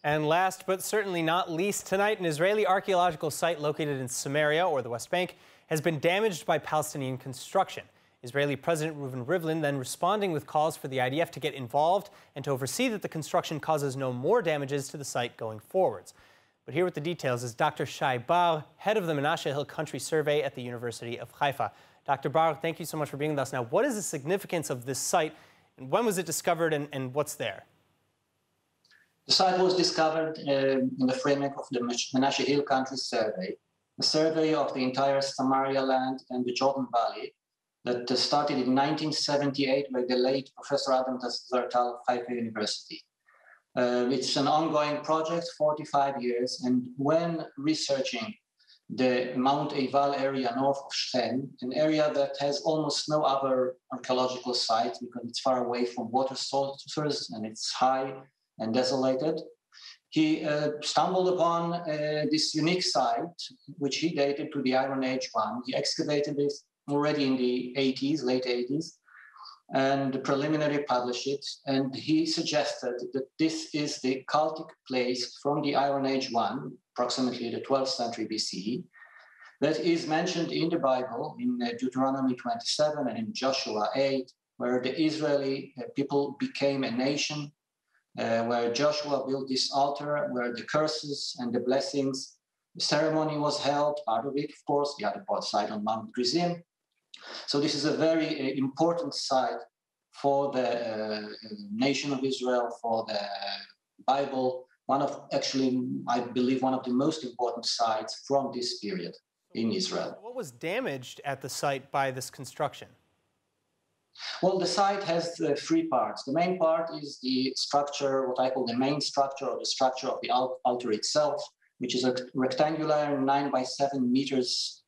And last but certainly not least, tonight an Israeli archaeological site located in Samaria, or the West Bank, has been damaged by Palestinian construction. Israeli President Reuven Rivlin then responding with calls for the IDF to get involved and to oversee that the construction causes no more damages to the site going forwards. But here with the details is Dr. Shay Bar, head of the Menashe Hill Country Survey at the University of Haifa. Dr. Bar, thank you so much for being with us. Now, what is the significance of this site, and when was it discovered, and what's there? The site was discovered in the framework of the Menashe Hill Country Survey, a survey of the entire Samaria land and the Jordan Valley that started in 1978 by the late Professor Adam Zartal of Haifa University. It's an ongoing project, 45 years, and when researching the Mount Eival area north of Shechem, an area that has almost no other archaeological site because it's far away from water sources and it's high and desolated, he stumbled upon this unique site, which he dated to the Iron Age one. He excavated this already in the 80s, late 80s, and preliminary published it. And he suggested that this is the cultic place from the Iron Age one, approximately the 12th century BCE, that is mentioned in the Bible, in Deuteronomy 27 and in Joshua 8, where the Israeli people became a nation, where Joshua built this altar, where the curses and the blessings, the ceremony was held, part of it, of course, the other part site on Mount Gerizim. So this is a very important site for the nation of Israel, for the Bible, actually, I believe, one of the most important sites from this period in Israel. What was damaged at the site by this construction? Well, the site has three parts. The main part is the structure, what I call the main structure, or the structure of the altar itself, which is a rectangular 9 by 7 meters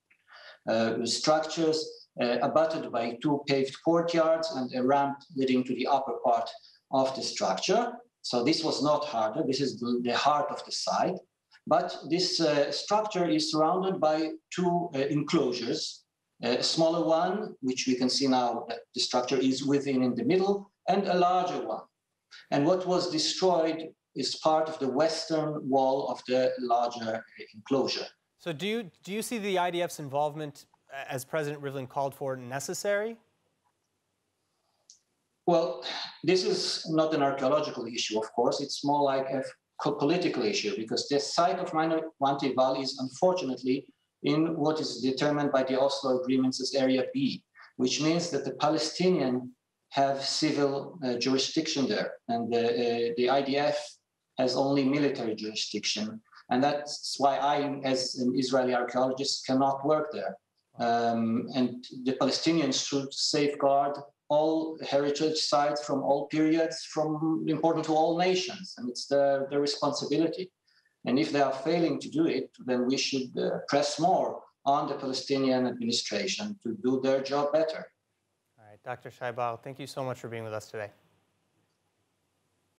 structures, abutted by 2 paved courtyards and a ramp leading to the upper part of the structure. So this was not harder. This is the heart of the site. But this structure is surrounded by 2 enclosures. A smaller one, which we can see now that the structure is within in the middle, and a larger one. And what was destroyed is part of the western wall of the larger enclosure. So do you see the IDF's involvement, as President Rivlin called for, necessary? Well, this is not an archaeological issue, of course. It's more like a political issue, because the site of Mount Eival is unfortunately in what is determined by the Oslo agreements as Area B, which means that the Palestinian have civil jurisdiction there, and the IDF has only military jurisdiction. And that's why I, as an Israeli archaeologist, cannot work there. And the Palestinians should safeguard all heritage sites from all periods, important to all nations, and it's their responsibility. And if they are failing to do it, then we should press more on the Palestinian administration to do their job better. All right, Dr. Shay Bar, thank you so much for being with us today.